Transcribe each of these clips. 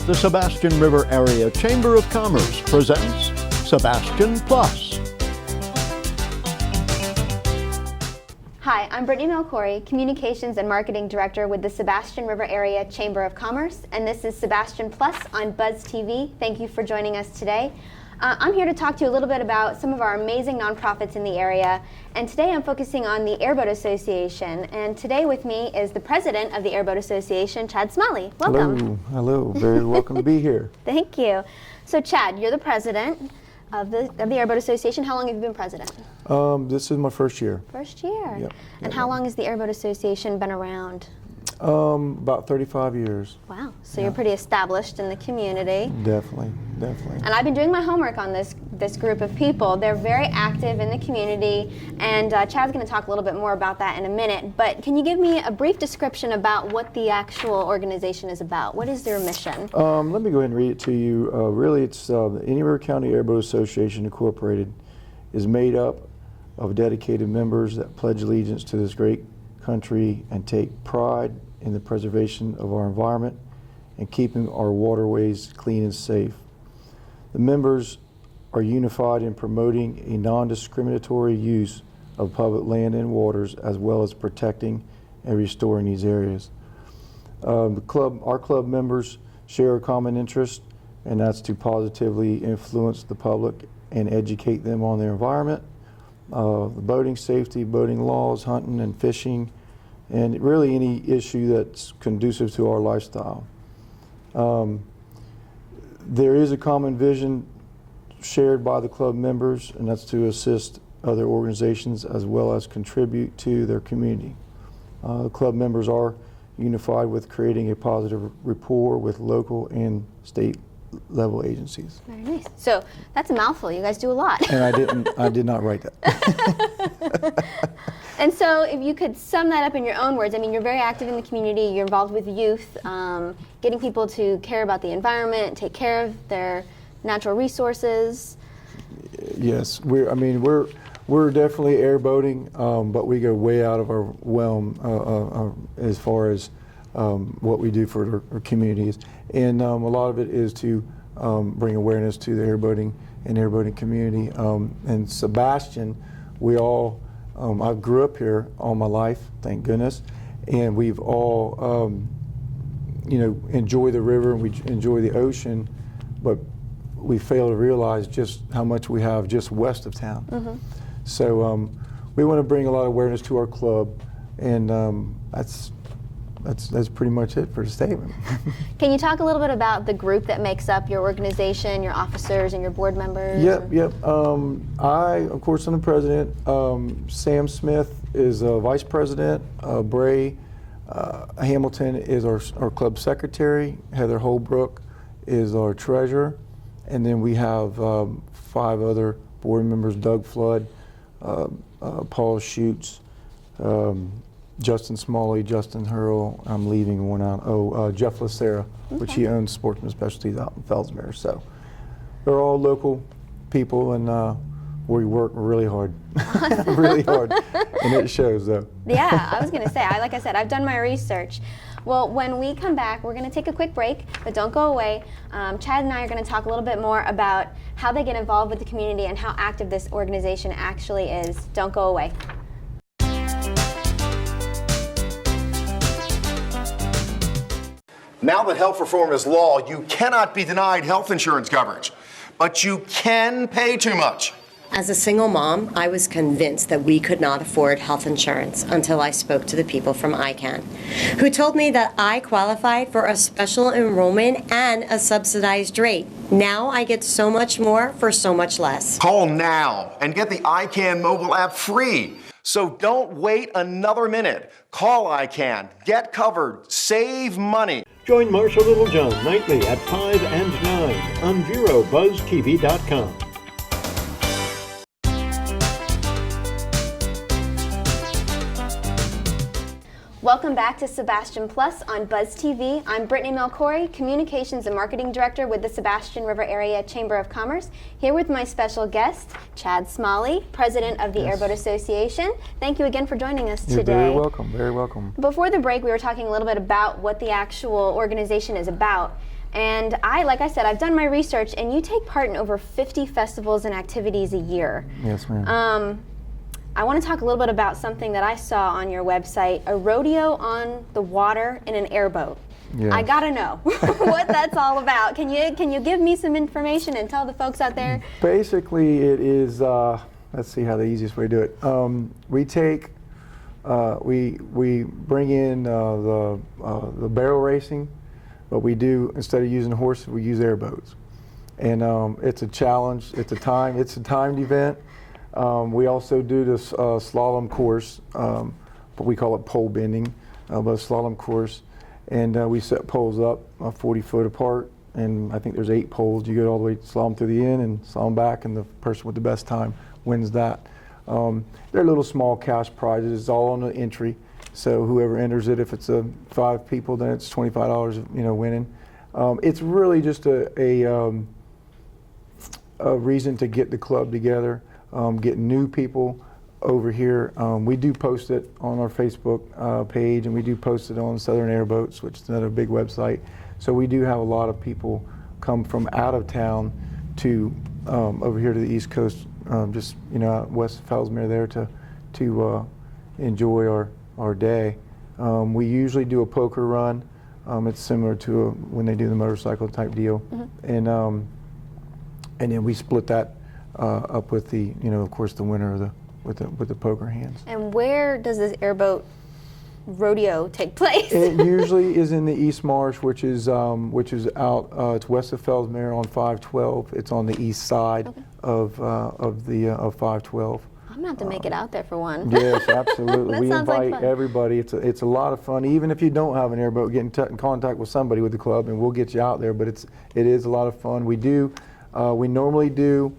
The Sebastian River Area Chamber of Commerce presents Sebastian Plus. Hi, I'm Britney Melchiori, Communications and Marketing Director with the Sebastian River Area Chamber of Commerce, and this is Sebastian Plus on Buzz TV. Thank you for joining us today. I'm here to talk to you a little bit about some of our amazing nonprofits in the area, and today I'm focusing on the Airboat Association, and today with me is the president of the Airboat Association, Chad Smalley. Welcome. Hello, very welcome to be here. Thank you. So Chad, you're the president of the Airboat Association. How long have you been president? This is my first year. First year. Yep. And how long has the Airboat Association been around? About 35 years. Wow, so you're pretty established in the community. Definitely. And I've been doing my homework on this group of people. They're very active in the community, and Chad's going to talk a little bit more about that in a minute. But can you give me a brief description about what the actual organization is about? What is their mission? Let me go ahead and read it to you. Really, it's the Indian River County Airboat Association Incorporated is made up of dedicated members that pledge allegiance to this great country and take pride in the preservation of our environment and keeping our waterways clean and safe. The members are unified in promoting a non-discriminatory use of public land and waters, as well as protecting and restoring these areas. Our club members share a common interest, and that's to positively influence the public and educate them on their environment, the boating safety, boating laws, hunting and fishing, and really any issue that's conducive to our lifestyle. There is a common vision shared by the club members, and that's to assist other organizations as well as contribute to their community. The club members are unified with creating a positive rapport with local and state level agencies. Very nice. So that's a mouthful. You guys do a lot. And I did not write that. And so if you could sum that up in your own words, I mean, you're very active in the community, you're involved with youth, getting people to care about the environment, take care of their natural resources. Yes, we're definitely airboating, but we go way out of our realm as far as what we do for our communities. And a lot of it is to bring awareness to the airboating community. And Sebastian, we all, I grew up here all my life, thank goodness, and we've all, enjoy the river and we enjoy the ocean, but we fail to realize just how much we have just west of town. Mm-hmm. So we want to bring a lot of awareness to our club, and that's pretty much it for the statement. Can you talk a little bit about the group that makes up your organization, your officers and your board members? Yep. I, of course, I'm the president. Sam Smith is vice president. Bray Hamilton is our club secretary. Heather Holbrook is our treasurer. And then we have 5 other board members: Doug Flood, Paul Schutz, Justin Smalley, Justin Hurl, I'm leaving one out. Jeff Lacera, which he owns Sportsman Specialties out in Fellsmere. So they're all local people, and we work really hard, really hard, and it shows though. Yeah, I was going to say, like I said, I've done my research. Well, when we come back, we're going to take a quick break, but don't go away. Chad and I are going to talk a little bit more about how they get involved with the community and how active this organization actually is. Don't go away. Now that health reform is law, you cannot be denied health insurance coverage, but you can pay too much. As a single mom, I was convinced that we could not afford health insurance until I spoke to the people from ICANN, who told me that I qualified for a special enrollment and a subsidized rate. Now I get so much more for so much less. Call now and get the ICANN mobile app free. So don't wait another minute. Call ICANN, get covered, save money. Join Marsha Littlejohn nightly at 5 and 9 on VeroBuzzTV.com. Welcome back to Sebastian Plus on Buzz TV. I'm Britney Melchiori, Communications and Marketing Director with the Sebastian River Area Chamber of Commerce, here with my special guest, Chad Smalley, President of the Airboat Association. Thank you again for joining us today. You're very welcome, very welcome. Before the break, we were talking a little bit about what the actual organization is about. And like I said, I've done my research, and you take part in over 50 festivals and activities a year. Yes, ma'am. I want to talk a little bit about something that I saw on your website, a rodeo on the water in an airboat. Yes. I gotta know what that's all about. Can you give me some information and tell the folks out there? Basically, it is, let's see how the easiest way to do it. We take, we bring in the barrel racing, but we do, instead of using horses, we use airboats. And it's a challenge, it's a timed event. We also do this slalom course, but we call it pole bending, but a slalom course. And we set poles up 40 foot apart, and I think there's 8 poles. You go all the way, slalom through the end and slalom back, and the person with the best time wins that. They're little small cash prizes. It's all on the entry, so whoever enters it, if it's 5 people, then it's $25, winning. It's really just a reason to get the club together, get new people over here. We do post it on our Facebook page, and we do post it on Southern Airboats, which is another big website. So we do have a lot of people come from out of town to over here to the East Coast, just out west of Fellsmere there to enjoy our day. We usually do a poker run. It's similar to when they do the motorcycle type deal, and then we split that up with the of course the winner of the with the poker hands. And where does this airboat rodeo take place? It usually is in the East Marsh, which is out. It's west of Fellsmere on 512. It's on the east side of 512. I'm gonna have to make it out there for one. Yes, absolutely. That We sounds like invite fun. everybody. It's a lot of fun. Even if you don't have an airboat, get in contact with somebody with the club, and we'll get you out there. But it is a lot of fun. We normally do.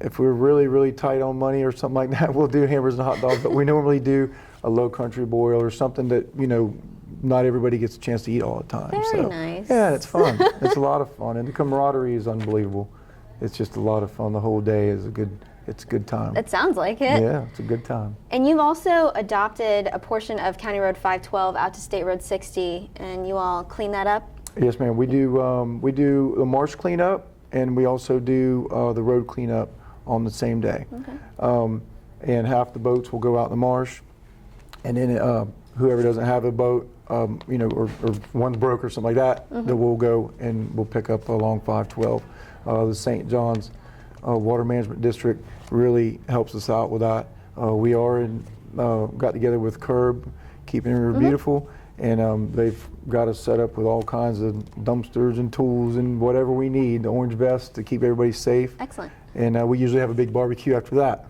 If we're really, really tight on money or something like that, we'll do hamburgers and hot dogs, but we normally do a low country boil or something that, not everybody gets a chance to eat all the time. Very nice. Yeah, it's fun. It's a lot of fun, and the camaraderie is unbelievable. It's just a lot of fun. The whole day is it's a good time. It sounds like it. Yeah, it's a good time. And you've also adopted a portion of County Road 512 out to State Road 60, and you all clean that up? Yes, ma'am. We do the marsh cleanup, and we also do the road cleanup on the same day. Okay. And half the boats will go out in the marsh, and then whoever doesn't have a boat, or one's broke or something like that, then we'll go and we'll pick up along 512. The St. John's Water Management District really helps us out with that. We got together with Curb, Keeping It Beautiful, and they've got us set up with all kinds of dumpsters and tools and whatever we need, the orange vest to keep everybody safe. Excellent. And we usually have a big barbecue after that,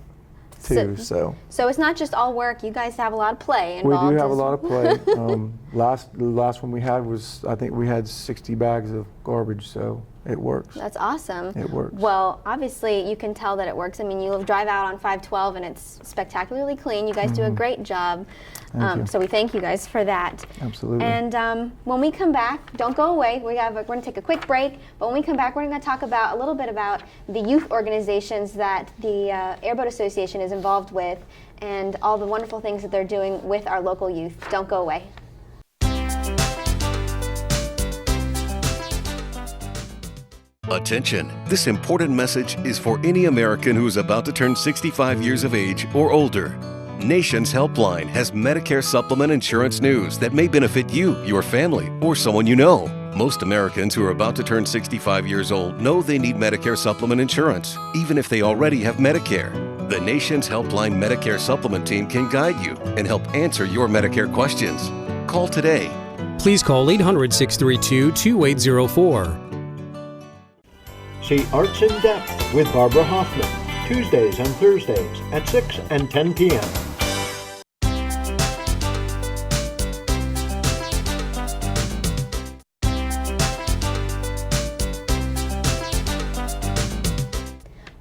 too. So it's not just all work. You guys have a lot of play we involved. do have a lot of play. The last one we had was, I think we had 60 bags of garbage, so it works. That's awesome. It works. Well, obviously you can tell that it works. I mean, you drive out on 512 and it's spectacularly clean. You guys do a great job. Thank you. So we thank you guys for that. Absolutely. And when we come back, don't go away. We're going to take a quick break. But when we come back, we're going to talk about a little bit about the youth organizations that the Airboat Association is involved with and all the wonderful things that they're doing with our local youth. Don't go away. Attention! This important message is for any American who is about to turn 65 years of age or older. Nation's Helpline has Medicare supplement insurance news that may benefit you, your family, or someone you know. Most Americans who are about to turn 65 years old know they need Medicare supplement insurance, even if they already have Medicare. The Nation's Helpline Medicare supplement team can guide you and help answer your Medicare questions. Call today. Please call 800-632-2804. See Arts in Depth with Barbara Hoffman, Tuesdays and Thursdays at 6 and 10 p.m.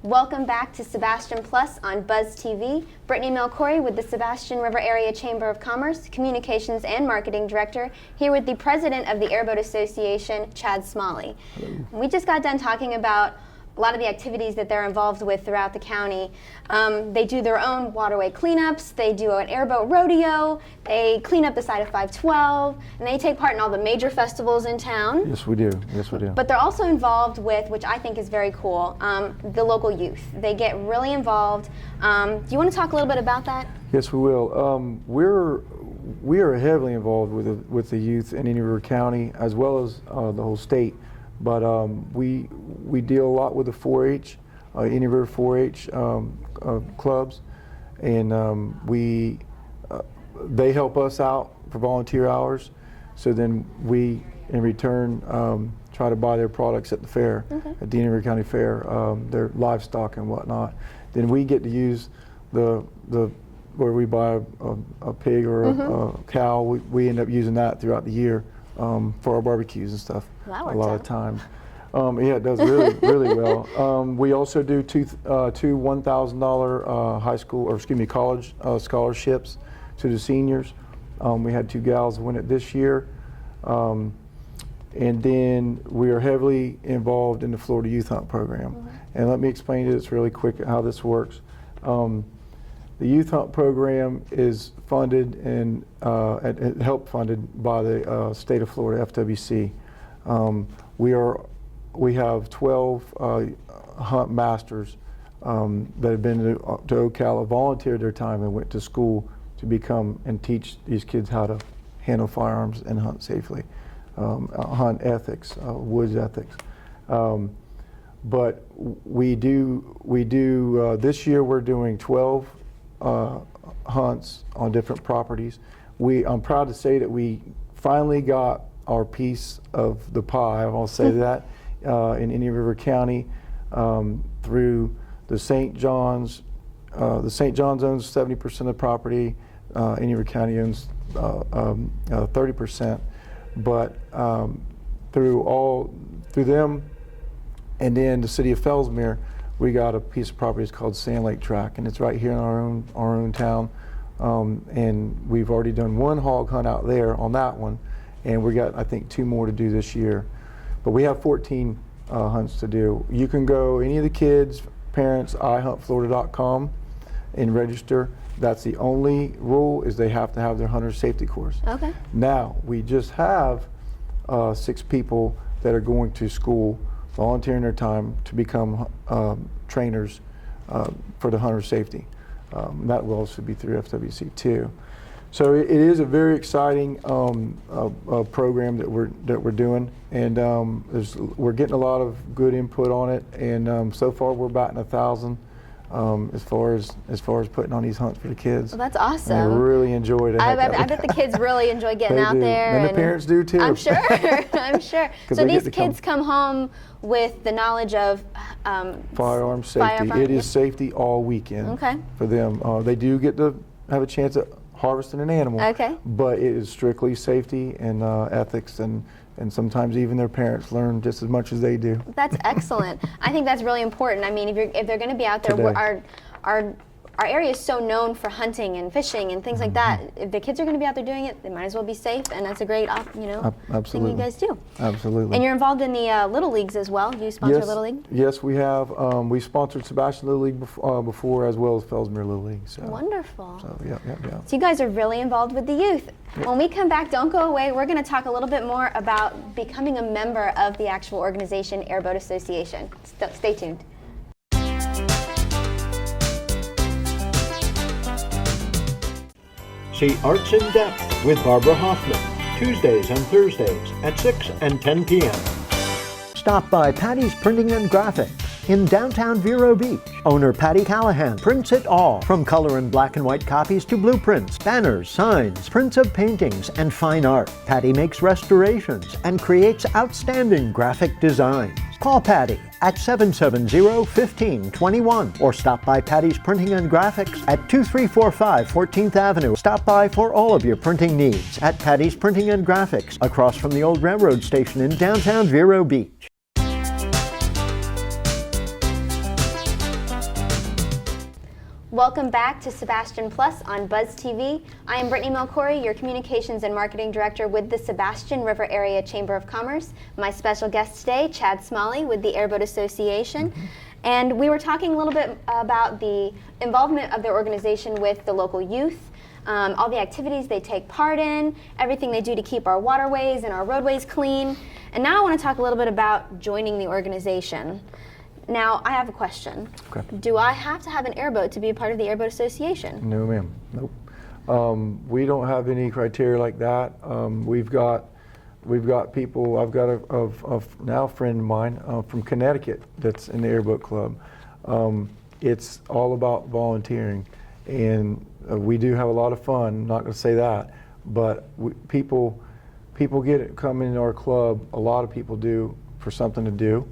Welcome back to Sebastian Plus on Buzz TV. Britney Melchiori with the Sebastian River Area Chamber of Commerce, Communications and Marketing Director, here with the President of the Airboat Association, Chad Smalley. Hello. We just got done talking about a lot of the activities that they're involved with throughout the county. They do their own waterway cleanups, they do an airboat rodeo, they clean up the side of 512, and they take part in all the major festivals in town. Yes, we do. Yes, we do. But they're also involved with, which I think is very cool, the local youth. They get really involved. Do you want to talk a little bit about that? Yes, we will. We are heavily involved with the youth in Indian River County as well as the whole state. But we deal a lot with the 4-H, Indian River 4-H clubs, and they help us out for volunteer hours. So then we, in return, try to buy their products at the fair, at the Indian River County Fair, their livestock and whatnot. Then we get to use the where we buy a pig or a cow. We end up using that throughout the year for our barbecues and stuff. Well, that a lot works of times. Yeah, it does really well. We also do two $1,000 high school, or excuse me, college scholarships to the seniors. We had 2 gals win it this year. And then we are heavily involved in the Florida Youth Hunt program. And let me explain to you this really quick how this works. The Youth Hunt program is funded and helped funded by the state of Florida, FWC. We have 12 hunt masters that have been to Ocala, volunteered their time and went to school to become and teach these kids how to handle firearms and hunt safely, hunt ethics, woods ethics. But we do this year we're doing 12 hunts on different properties. I'm proud to say that we finally got our piece of the pie, I'll say that, in Indian River County through the St. John's. The St. John's owns 70% of the property. Indian River County owns 30%. But through them, and then the city of Fellsmere, we got a piece of property that's called Sand Lake Track, and it's right here in our own town. And we've already done 1 hog hunt out there on that one, and we got, I think, 2 more to do this year. But we have 14 hunts to do. You can go, any of the kids, parents, ihuntflorida.com and register. That's the only rule, is they have to have their hunter safety course. Okay. Now, we just have 6 people that are going to school, volunteering their time to become trainers for the hunter safety. That will also be through FWC too. So it is a very exciting program that we're doing, and we're getting a lot of good input on it. And so far we're batting 1,000 as far as putting on these hunts for the kids. Well, that's awesome. And they really enjoyed it. I bet the kids really enjoy getting They out do. there. And the parents do too. I'm sure. I'm sure. So these kids come home with the knowledge of firearm safety. It is safety all weekend for them. They do get to have a chance at harvesting an animal, but it is strictly safety and ethics, and sometimes even their parents learn just as much as they do. That's excellent. I think that's really important. I mean, if they're going to be out there, our area is so known for hunting and fishing and things like that. If the kids are going to be out there doing it, they might as well be safe, and that's a great thing you guys do. Absolutely. And you're involved in the Little Leagues as well. Do you sponsor Little League? Yes, we have. We sponsored Sebastian Little League before, as well as Fellsmere Little League. So. Wonderful. So yeah. So you guys are really involved with the youth. When we come back, don't go away. We're going to talk a little bit more about becoming a member of the actual organization, Airboat Association. Stay tuned. See Arts in Depth with Barbara Hoffman, Tuesdays and Thursdays at 6 and 10 p.m. Stop by Patty's Printing and Graphics in downtown Vero Beach. Owner Patty Callahan prints it all, from color and black and white copies to blueprints, banners, signs, prints of paintings, and fine art. Patty makes restorations and creates outstanding graphic designs. Call Patty at 770-1521 or stop by Patty's Printing and Graphics at 2345 14th Avenue. Stop by for all of your printing needs at Patty's Printing and Graphics, across from the old railroad station in downtown Vero Beach. Welcome back to Sebastian Plus on Buzz TV. I am Britney Melchiori, your Communications and Marketing Director with the Sebastian River Area Chamber of Commerce. My special guest today, Chad Smalley with the Airboat Association. And we were talking a little bit about the involvement of their organization with the local youth, all the activities they take part in, everything they do to keep our waterways and our roadways clean. And now I want to talk a little bit about joining the organization. Now, I have a question. Okay. Do I have to have an airboat to be a part of the Airboat Association? No, ma'am. Nope. We don't have any criteria like that. We've got people. I've got a now friend of mine from Connecticut that's in the Airboat Club. It's all about volunteering, and we do have a lot of fun. I'm not going to say that, but people come in our club. A lot of people do for something to do.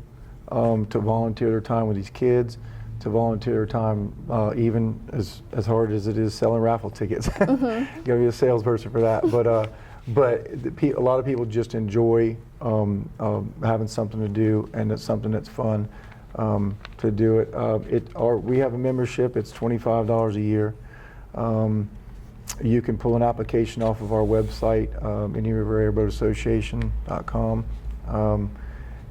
To volunteer their time with these kids, to volunteer their time even as hard as it is selling raffle tickets. You gotta be a salesperson for that. But a lot of people just enjoy having something to do, and it's something that's fun to do it. We have a membership. It's $25 a year. You can pull an application off of our website, IndyRiverAirboatAssociation.com.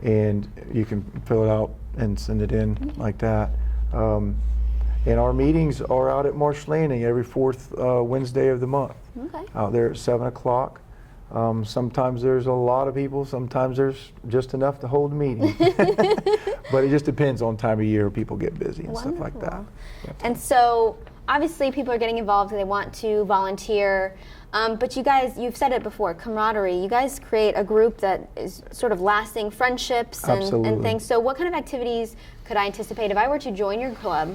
And you can fill it out and send it in like that. And our meetings are out at Marsh Landing every fourth Wednesday of the month. Okay. Out there at 7 o'clock. Sometimes there's a lot of people, sometimes there's just enough to hold a meeting. But it just depends on time of year, people get busy and stuff like that. Yeah. And so, obviously people are getting involved and they want to volunteer. But you guys, you've said it before, camaraderie. You guys create a group that is sort of lasting friendships and things. So what kind of activities could I anticipate if I were to join your club?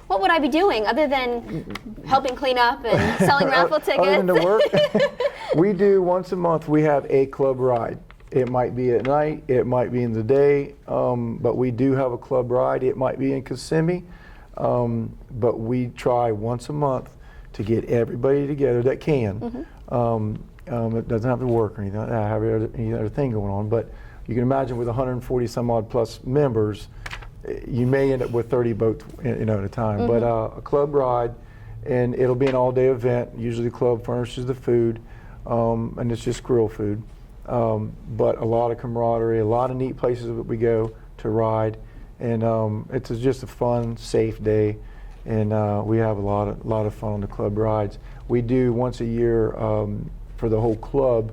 What would I be doing other than helping clean up and selling raffle tickets? Other than to work, we do once a month, we have a club ride. It might be at night, it might be in the day, but we do have a club ride. It might be in Kissimmee, but we try once a month to get everybody together that can. It doesn't have to work or anything like that, have any other thing going on, but you can imagine with 140 some odd plus members, you may end up with 30 boats at a time. But a club ride, and it'll be an all-day event. Usually the club furnishes the food, and it's just grill food. But a lot of camaraderie, a lot of neat places that we go to ride, and it's just a fun, safe day. And we have a lot of fun on the club rides. We do once a year for the whole club.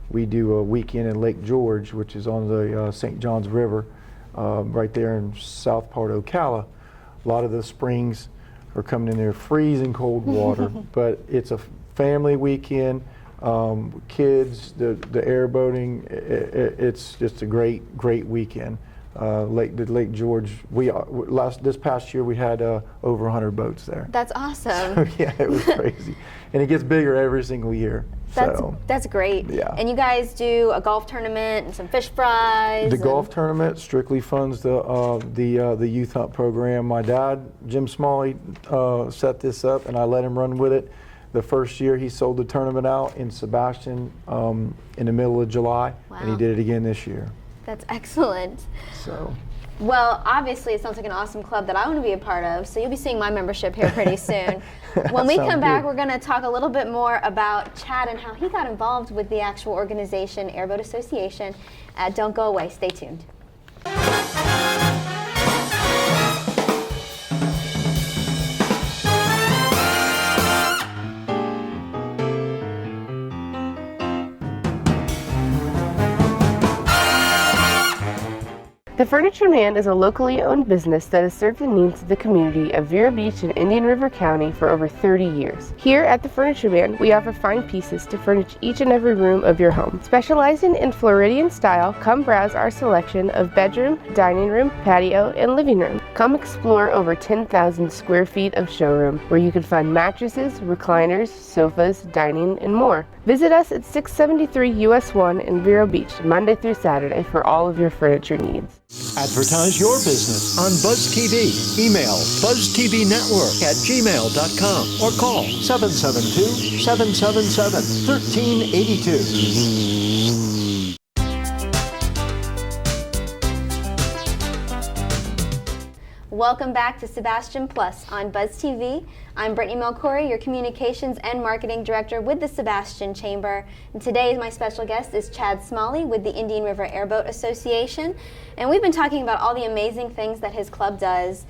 We do a weekend in Lake George, which is on the St. Johns River, right there in south part of Ocala. A lot of the springs are coming in there freezing cold water, but it's a family weekend. Kids, the airboating, it's just a great weekend. Lake George. This past year we had over 100 boats there. That's awesome. So, yeah, it was crazy, and it gets bigger every single year. That's great. Yeah. And you guys do a golf tournament and some fish fries. The golf tournament strictly funds the youth hunt program. My dad, Jim Smalley, set this up, and I let him run with it. The first year he sold the tournament out in Sebastian in the middle of July, and he did it again this year. That's excellent. So. Well, obviously it sounds like an awesome club that I want to be a part of, so you'll be seeing my membership here pretty soon. When we come back, we're going to talk a little bit more about Chad and how he got involved with the actual organization, Airboat Association. Don't go away, stay tuned. The Furniture Man is a locally owned business that has served the needs of the community of Vero Beach and Indian River County for over 30 years. Here at the Furniture Man, we offer fine pieces to furnish each and every room of your home. Specializing in Floridian style, come browse our selection of bedroom, dining room, patio, and living room. Come explore over 10,000 square feet of showroom where you can find mattresses, recliners, sofas, dining, and more. Visit us at 673 US 1 in Vero Beach, Monday through Saturday for all of your furniture needs. Advertise your business on Buzz TV. Email buzztvnetwork@gmail.com or call 772-777-1382. Welcome back to Sebastian Plus on Buzz TV. I'm Britney Melchiori, your Communications and Marketing Director with the Sebastian Chamber. And today my special guest is Chad Smalley with the Indian River Airboat Association. And we've been talking about all the amazing things that his club does.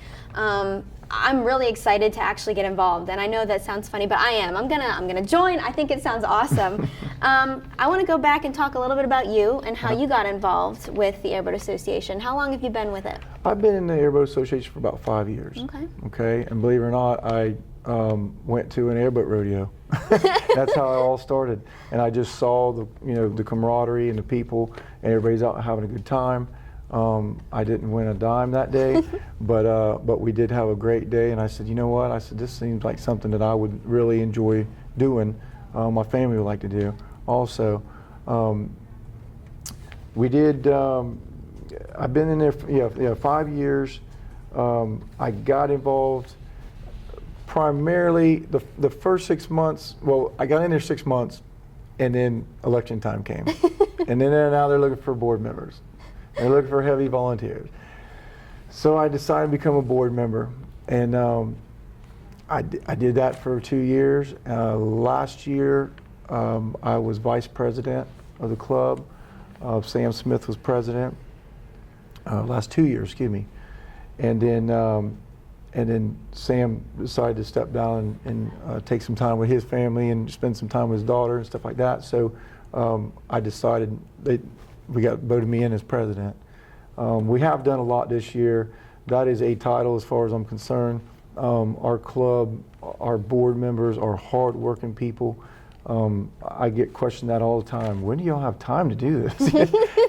I'm really excited to actually get involved, and I know that sounds funny, but I am. I'm gonna join. I think it sounds awesome. I want to go back and talk a little bit about you and how you got involved with the Airboat Association. How long have you been with it? I've been in the Airboat Association for about 5 years. Okay, and believe it or not, I went to an airboat rodeo. That's how it all started, and I just saw the camaraderie and the people, and everybody's out having a good time. I didn't win a dime that day, but we did have a great day, and I said, you know what? I said, this seems like something that I would really enjoy doing. My family would like to do also. We did, I've been in there for 5 years. I got involved primarily the first 6 months. Well, I got in there 6 months, and then election time came. And then now they're looking for board members. They're looking for heavy volunteers. So I decided to become a board member, and I did that for 2 years. Last year, I was vice president of the club. Sam Smith was president. Last 2 years, excuse me. And then Sam decided to step down and take some time with his family and spend some time with his daughter and stuff like that. So I decided we voted me in as president. We have done a lot this year. That is a title as far as I'm concerned. Our club, our board members are hard-working people. I get questioned that all the time. When do y'all have time to do this?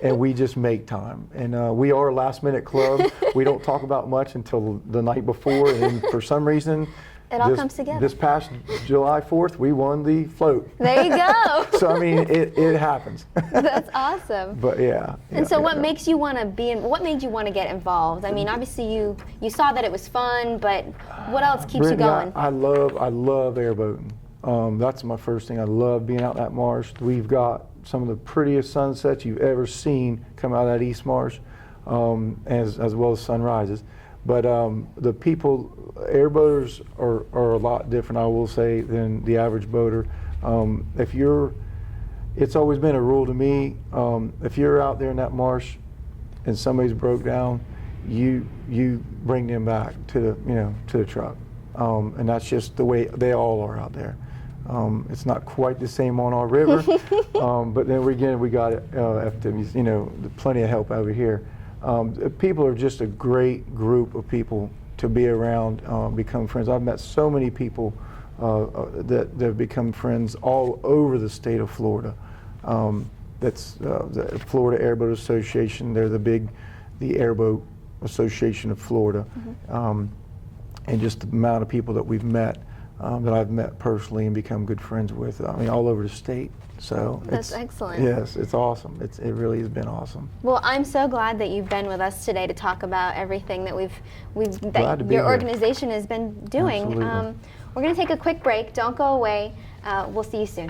And we just make time. And we are a last-minute club. We don't talk about much until the night before, and for some reason, it all comes together. This past July 4th, we won the float. There you go. So I mean, it happens. That's awesome. But yeah. And so, what makes you want to what made you want to get involved? I mean, obviously you saw that it was fun, but what else keeps you going? I love airboating. That's my first thing. I love being out in that marsh. We've got some of the prettiest sunsets you've ever seen come out of that East Marsh, as well as sunrises. But the people, airboaters are a lot different, I will say, than the average boater. It's always been a rule to me, if you're out there in that marsh and somebody's broke down, you bring them back to the truck. And that's just the way they all are out there. It's not quite the same on our river, but then again, we got FWs, plenty of help over here. People are just a great group of people to be around, become friends. I've met so many people that have become friends all over the state of Florida. That's the Florida Airboat Association. They're the Airboat Association of Florida. And just the amount of people that we've met, that I've met personally and become good friends with, I mean, all over the state. So that's excellent. Yes, it's awesome. It really has been awesome. Well, I'm so glad that you've been with us today to talk about everything that your organization has been doing. Absolutely. We're going to take a quick break. Don't go away. We'll see you soon.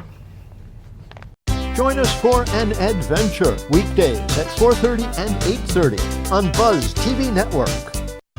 Join us for an adventure weekdays at 4:30 and 8:30 on Buzz TV Network.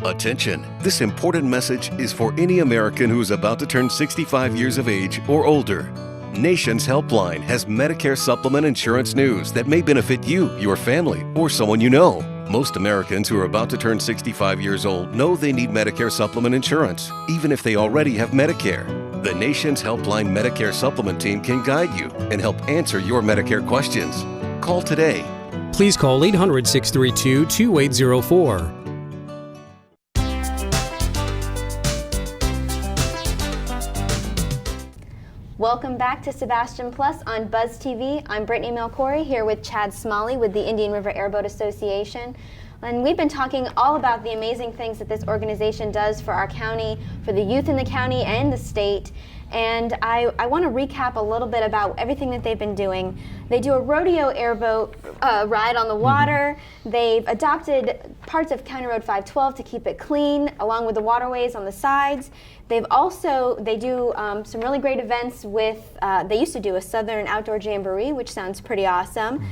Attention! This important message is for any American who is about to turn 65 years of age or older. Nation's Helpline has Medicare supplement insurance news that may benefit you, your family, or someone you know. Most Americans who are about to turn 65 years old know they need Medicare supplement insurance, even if they already have Medicare. The Nation's Helpline Medicare supplement team can guide you and help answer your Medicare questions. Call today. Please call 800-632-2804. Welcome back to Sebastian Plus on Buzz TV. I'm Britney Melchiori here with Chad Smalley with the Indian River Airboat Association. And we've been talking all about the amazing things that this organization does for our county, for the youth in the county and the state. And I want to recap a little bit about everything that they've been doing. They do a rodeo airboat ride on the water. They've adopted parts of County Road 512 to keep it clean, along with the waterways on the sides. They do some really great events with, they used to do a Southern Outdoor Jamboree, which sounds pretty awesome.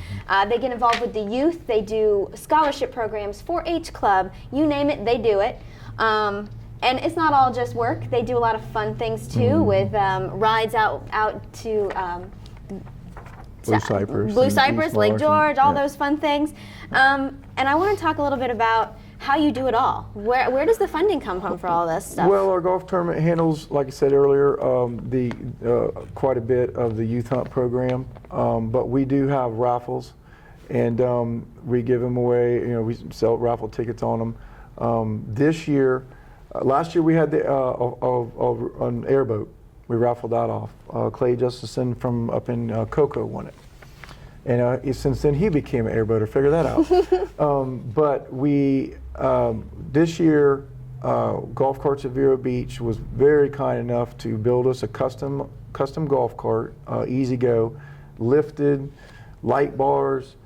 They get involved with the youth. They do scholarship programs, 4-H Club, you name it, they do it. And it's not all just work. They do a lot of fun things too, with rides out to Blue Cypress, Lake George, all those fun things. And I want to talk a little bit about how you do it all. Where does the funding come from for all this stuff? Well, our golf tournament handles, like I said earlier, quite a bit of the youth hunt program, but we do have raffles, and we give them away. You know, we sell raffle tickets on them. This year, last year we had an airboat. We raffled that off. Clay Justison from up in Cocoa won it. And since then he became an airboater, figure that out. But we, this year, Golf Carts at Vero Beach was very kind enough to build us a custom golf cart, easy go, lifted, light bars,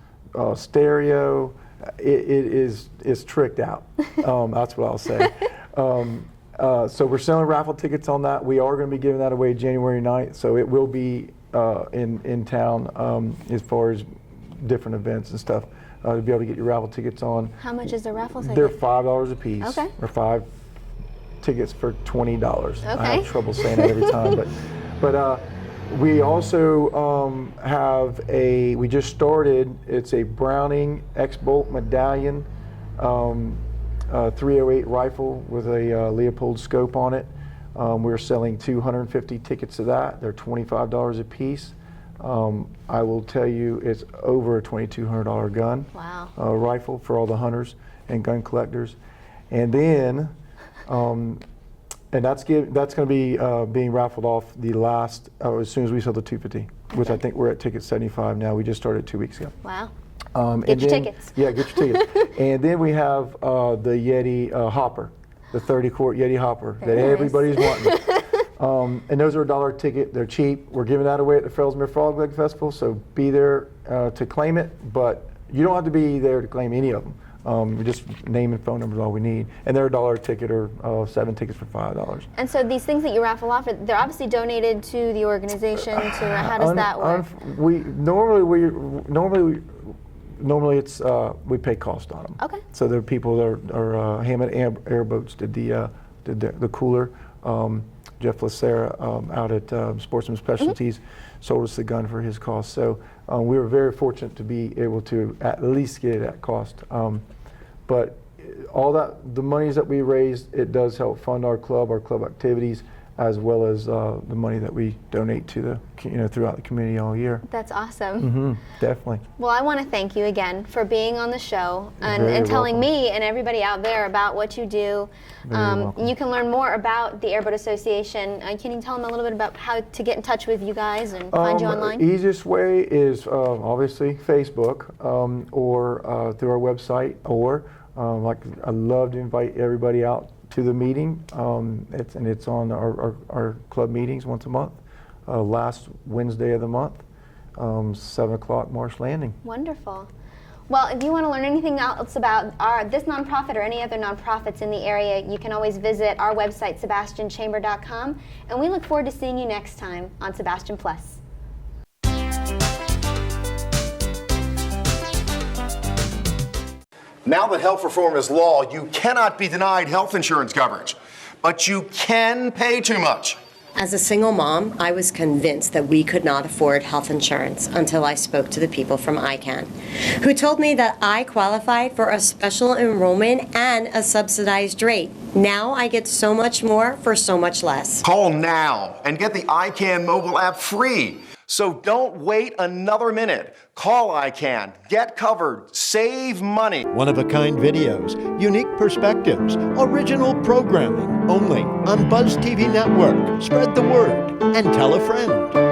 stereo. It's tricked out. That's what I'll say. So we're selling raffle tickets on that. We are going to be giving that away January 9th, so it will be in town as far as different events and stuff to be able to get your raffle tickets on. How much is the raffle ticket? They're $5 a piece. Okay. Or 5 tickets for $20. Okay. I have trouble saying that every time, but we also we just started, it's a Browning X-Bolt Medallion 308 rifle with a Leopold scope on it. We're selling 250 tickets of that. They're $25 a piece. I will tell you, it's over a $2,200 gun. Wow. Rifle for all the hunters and gun collectors. And then, and that's going to be being raffled off the last, as soon as we sell the 250, which I think we're at ticket 75 now. We just started 2 weeks ago. Wow. Get your tickets. Yeah, get your tickets. And then we have the Yeti hopper, the 30-quart Yeti hopper that everybody's wanting. And those are $1 a ticket. They're cheap. We're giving that away at the Fellsmere Frog Leg Festival, so be there to claim it. But you don't have to be there to claim any of them. Just name and phone number is all we need. And they're $1 a ticket or 7 tickets for $5. And so these things that you raffle off, they're obviously donated to the organization. How does that work? Normally it's we pay cost on them. Okay. So there are people that are Hammond Airboats did the cooler. Jeff Lacera out at Sportsman Specialties sold us the gun for his cost. So we were very fortunate to be able to at least get it at cost. But all that, the monies that we raised, it does help fund our club activities, as well as the money that we donate to the, throughout the community all year. That's awesome. Definitely. Well, I want to thank you again for being on the show and telling me and everybody out there about what you do. You can learn more about the Airboat Association. Can you tell them a little bit about how to get in touch with you guys and find you online? Easiest way is obviously Facebook or through our website, or like I love to invite everybody out to the meeting. It's on our club meetings once a month, last Wednesday of the month, 7 o'clock Marsh Landing. Wonderful. Well, if you want to learn anything else about this nonprofit or any other nonprofits in the area, you can always visit our website, sebastianchamber.com, and we look forward to seeing you next time on Sebastian Plus. Now that health reform is law, you cannot be denied health insurance coverage, but you can pay too much. As a single mom, I was convinced that we could not afford health insurance until I spoke to the people from ICANN, who told me that I qualified for a special enrollment and a subsidized rate. Now I get so much more for so much less. Call now and get the ICANN mobile app free. So don't wait another minute. Call ICANN, get covered, save money. One-of-a-kind videos, unique perspectives, original programming, only on Buzz TV Network. Spread the word and tell a friend.